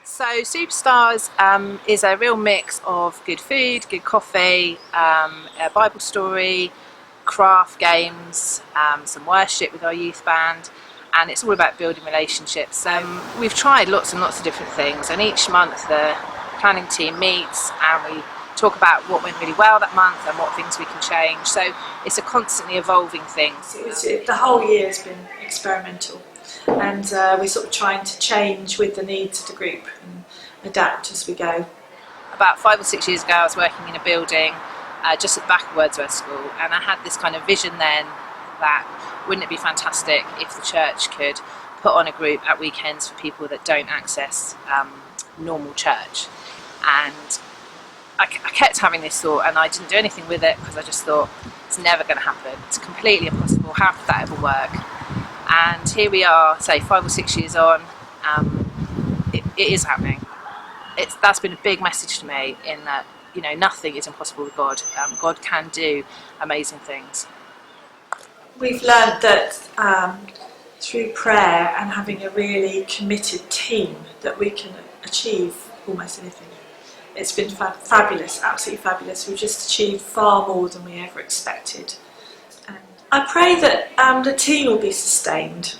So Superstars is a real mix of good food, good coffee, a Bible story, craft games, some worship with our youth band, and it's all about building relationships. We've tried lots and lots of different things, and each month the planning team meets and we talk about what went really well that month and what things we can change. So it's a constantly evolving thing. The whole year has been experimental, and we're sort of trying to change with the needs of the group and adapt as we go. About 5 or 6 years ago I was working in a building just at the back of Wordsworth School, and I had this kind of vision then that wouldn't it be fantastic if the church could put on a group at weekends for people that don't access normal church. And I kept having this thought and I didn't do anything with it because I just thought it's never going to happen, it's completely impossible, how could that ever work? And here we are, say 5 or 6 years on, it is happening. That's been a big message to me, in that nothing is impossible with God. God can do amazing things. We've learned that through prayer and having a really committed team that we can achieve almost anything. It's been fabulous, absolutely fabulous. We've just achieved far more than we ever expected. And I pray that the team will be sustained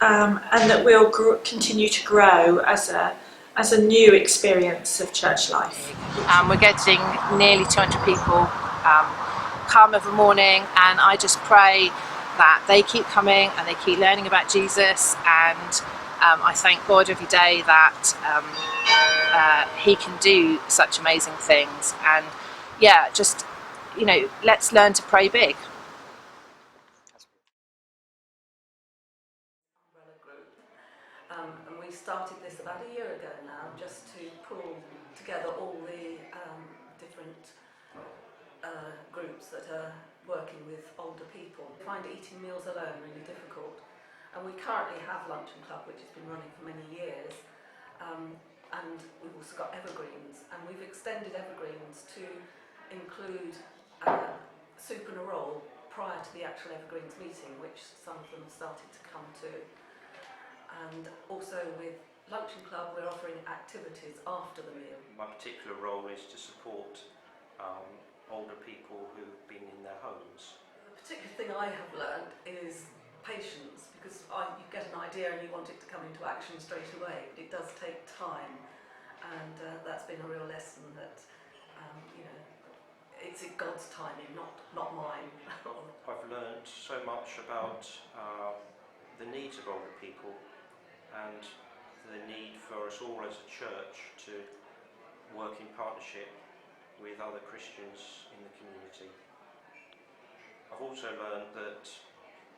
and that we'll continue to grow as a new experience of church life. We're getting nearly 200 people come every morning, and I just pray that they keep coming and they keep learning about Jesus, and I thank God every day that He can do such amazing things. And let's learn to pray big. And we started this about a year ago now, just to pull together all the different groups that are working with older people. I find eating meals alone really difficult, and we currently have Luncheon Club, which has been running for many years, and we've also got Evergreens, and we've extended Evergreens to include soup and a roll prior to the actual Evergreens meeting, which some of them have started to come to. And also with Luncheon Club we're offering activities after the meal. My particular role is to support older people who've been in their homes. The particular thing I have learned is patience, because you get an idea and you want it to come into action straight away, but it does take time, and that's been a real lesson that it's in God's timing, not mine. I've learned so much about the needs of older people and the need for us all as a church to work in partnership with other Christians in the community. I've also learned that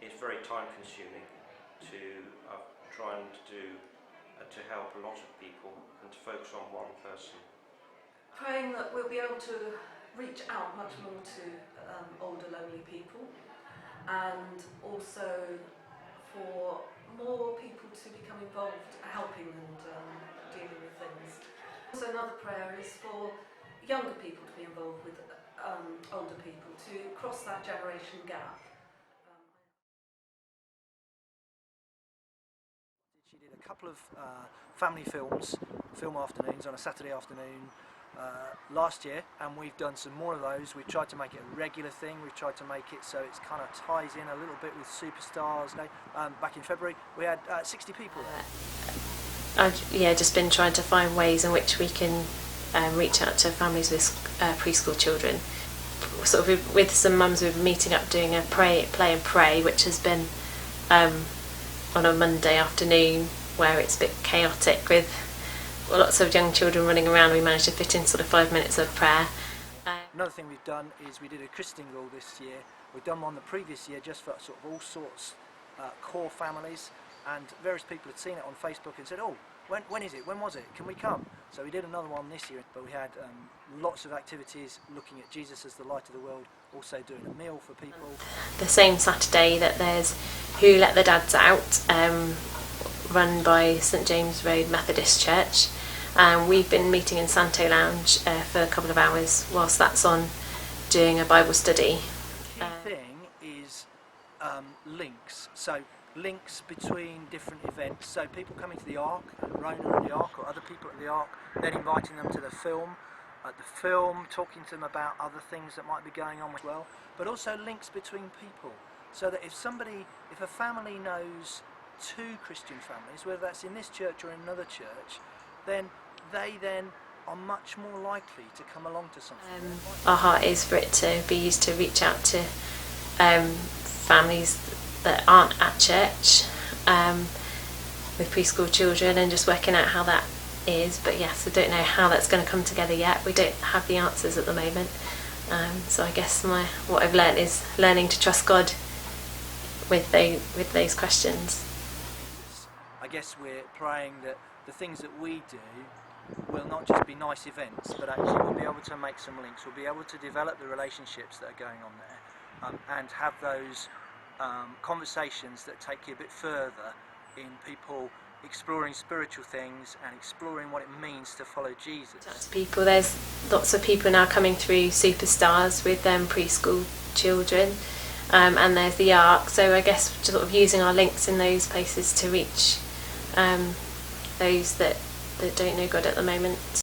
it's very time consuming to try and to help a lot of people and to focus on one person. Praying that we'll be able to reach out much more to older lonely people, and also for more people to become involved helping and dealing with things. Also another prayer is for younger people to be involved with older people, to cross that generation gap. She did a couple of family film afternoons on a Saturday afternoon last year, and we've done some more of those. We've tried to make it a regular thing. We've tried to make it so it kind of ties in a little bit with Superstars Day. Back in February we had 60 people there. I've just been trying to find ways in which we can reach out to families with preschool children. Sort of with some mums we've been meeting up doing a play and pray, which has been on a Monday afternoon where it's a bit chaotic with lots of young children running around. We managed to fit in sort of 5 minutes of prayer. Another thing we've done is we did a Christening Rule this year. We've done one the previous year just for sort of all sorts core families, and various people had seen it on Facebook and said, oh, when is it? When was it? Can we come? So we did another one this year, but we had lots of activities looking at Jesus as the light of the world, also doing a meal for people. The same Saturday that there's Who Let the Dads Out, run by St James Road Methodist Church. We've been meeting in Santo Lounge for a couple of hours whilst that's on, doing a Bible study. The key thing is links. So links between different events, so people coming to the Ark, Rona at the Ark, or other people at the Ark, then inviting them to the film, talking to them about other things that might be going on as well, but also links between people, so that if a family knows two Christian families, whether that's in this church or in another church, then they are much more likely to come along to something. Our heart is for it to be used to reach out to families that aren't at church with preschool children, and just working out how that is. But yes, I don't know how that's going to come together yet. We don't have the answers at the moment. So I guess what I've learned is learning to trust God with those questions. I guess we're praying that the things that we do will not just be nice events, but actually we'll be able to make some links, we'll be able to develop the relationships that are going on there, and have those conversations that take you a bit further in people exploring spiritual things and exploring what it means to follow Jesus. People, there's lots of people now coming through Superstars with preschool children, and there's the Ark, so I guess sort of using our links in those places to reach those that don't know God at the moment.